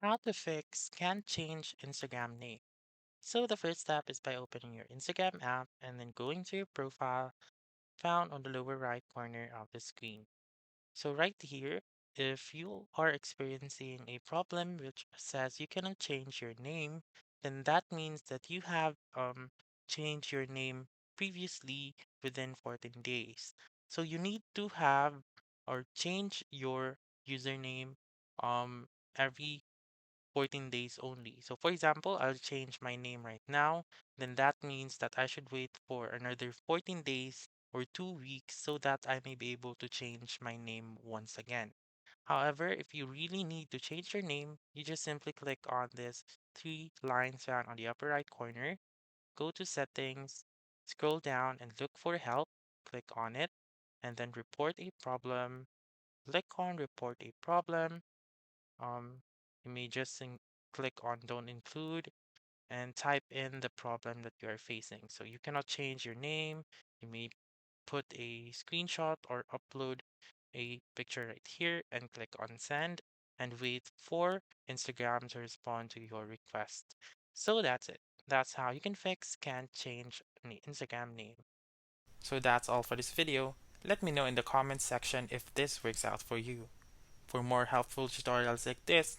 How to fix can't change Instagram name. So the first step is by opening your Instagram app and then going to your profile found on the lower right corner of the screen. So right here, if you are experiencing a problem which says you cannot change your name, then that means that you have changed your name previously within 14 days. So you need to have or change your username um every 14 days only. So for example, I'll change my name right now. Then that means that I should wait for another 14 days or 2 weeks so that I may be able to change my name once again. However, if you really need to change your name, you just simply click on this three lines found on the upper right corner, go to settings, scroll down and look for help, click on it, and then report a problem. Click on report a problem. Um, you may just click on don't include and type in the problem that you are facing. So you cannot change your name. You may put a screenshot or upload a picture right here and click on send and wait for Instagram to respond to your request. So that's it. That's how you can fix can't change an Instagram name. So that's all for this video. Let me know in the comments section if this works out for you. For more helpful tutorials like this,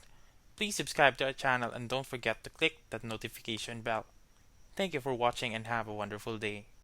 please subscribe to our channel and don't forget to click that notification bell. Thank you for watching and have a wonderful day.